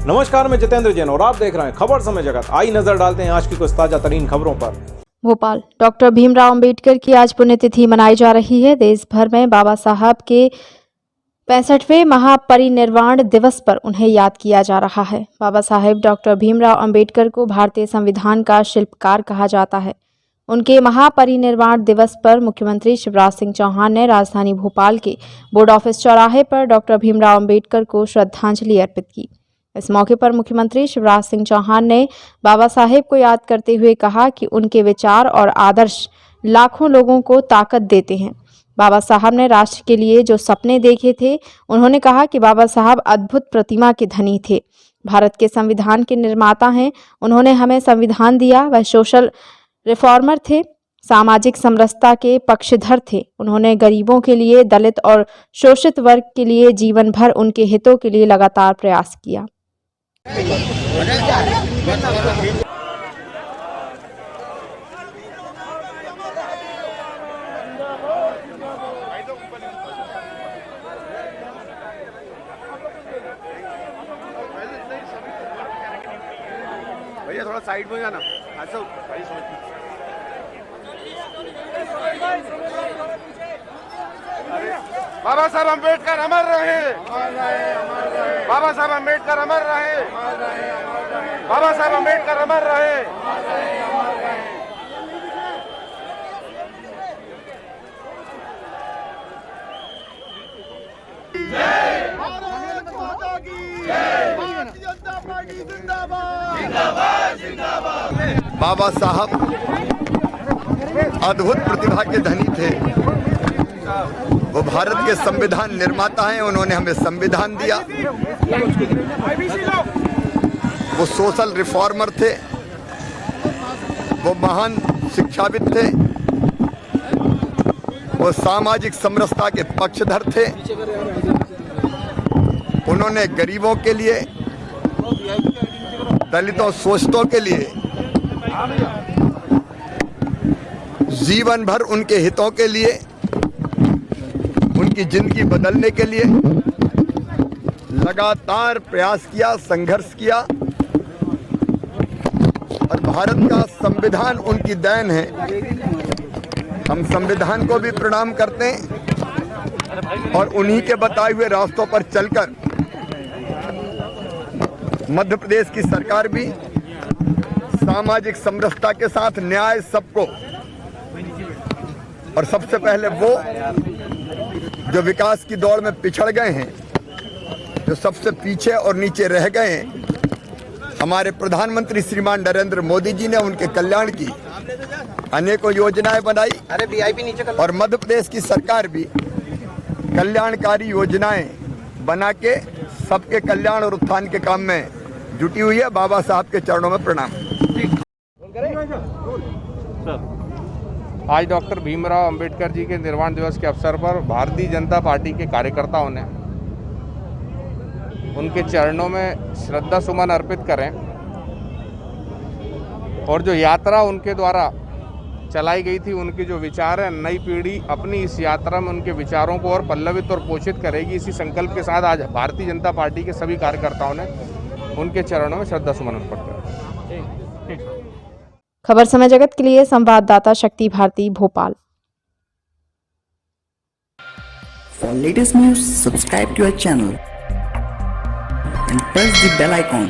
नमस्कार, मैं जितेंद्र जैन और आप देख रहे हैं खबर समय जगत। आई नजर डालते हैं आज की कुछ ताजा तरीन खबरों पर। भोपाल। डॉक्टर भीमराव अंबेडकर की आज पुण्यतिथि मनाई जा रही है। देश भर में बाबा साहब के 65वें महापरिनिर्वाण दिवस पर उन्हें याद किया जा रहा है। बाबा साहेब डॉक्टर भीमराव अंबेडकर को भारतीय संविधान का शिल्पकार कहा जाता है। उनके महापरिनिर्वाण दिवस पर मुख्यमंत्री शिवराज सिंह चौहान ने राजधानी भोपाल के बोर्ड ऑफिस चौराहे पर डॉक्टर भीमराव अंबेडकर को श्रद्धांजलि अर्पित की। इस मौके पर मुख्यमंत्री शिवराज सिंह चौहान ने बाबा साहेब को याद करते हुए कहा कि उनके विचार और आदर्श लाखों लोगों को ताकत देते हैं। बाबा साहब ने राष्ट्र के लिए जो सपने देखे थे, उन्होंने कहा कि बाबा साहब अद्भुत प्रतिमा के धनी थे। भारत के संविधान के निर्माता हैं। उन्होंने हमें संविधान दिया। वह सोशल रिफॉर्मर थे, सामाजिक समरसता के पक्षधर थे। उन्होंने गरीबों के लिए, दलित और शोषित वर्ग के लिए जीवन भर उनके हितों के लिए लगातार प्रयास किया। भैया थोड़ा साइड में जाना। बाबा साहब अम्बेडकर अमर रहे। बाबा साहब अम्बेडकर अमर रहे। बाबा साहब अम्बेडकर अमर रहे। भारत माता की जय। भारतीय जनता पार्टी जिंदाबाद जिंदाबाद जिंदाबाद। बाबा साहब अद्भुत प्रतिभा के धनी थे। वो भारत के संविधान निर्माता हैं। उन्होंने हमें संविधान दिया। वो सोशल रिफॉर्मर थे। वो महान शिक्षाविद थे। वो सामाजिक समरसता के पक्षधर थे। उन्होंने गरीबों के लिए, दलितों, शोषितों के लिए जीवन भर उनके हितों के लिए, उनकी जिंदगी बदलने के लिए लगातार प्रयास किया, संघर्ष किया। और भारत का संविधान उनकी देन है। हम संविधान को भी प्रणाम करते हैं और उन्हीं के बताए हुए रास्तों पर चलकर मध्य प्रदेश की सरकार भी सामाजिक समरसता के साथ न्याय सबको, और सबसे पहले वो जो विकास की दौड़ में पिछड़ गए हैं, जो सबसे पीछे और नीचे रह गए हैं, हमारे प्रधानमंत्री श्रीमान नरेंद्र मोदी जी ने उनके कल्याण की अनेकों योजनाएं बनाई। और मध्य प्रदेश की सरकार भी कल्याणकारी योजनाएं बना के सबके कल्याण और उत्थान के काम में जुटी हुई है। बाबा साहब के चरणों में प्रणाम। आज डॉक्टर भीमराव अंबेडकर जी के निर्वाण दिवस के अवसर पर भारतीय जनता पार्टी के कार्यकर्ताओं ने उनके चरणों में श्रद्धा सुमन अर्पित करें और जो यात्रा उनके द्वारा चलाई गई थी, उनके जो विचार हैं, नई पीढ़ी अपनी इस यात्रा में उनके विचारों को और पल्लवित और पोषित करेगी। इसी संकल्प के साथ आज भारतीय जनता पार्टी के सभी कार्यकर्ताओं ने उनके चरणों में श्रद्धा सुमन अर्पित करें। खबर समय जगत के लिए संवाददाता शक्ति Bharti, Bhopal. For latest news, subscribe to our channel and press the bell icon.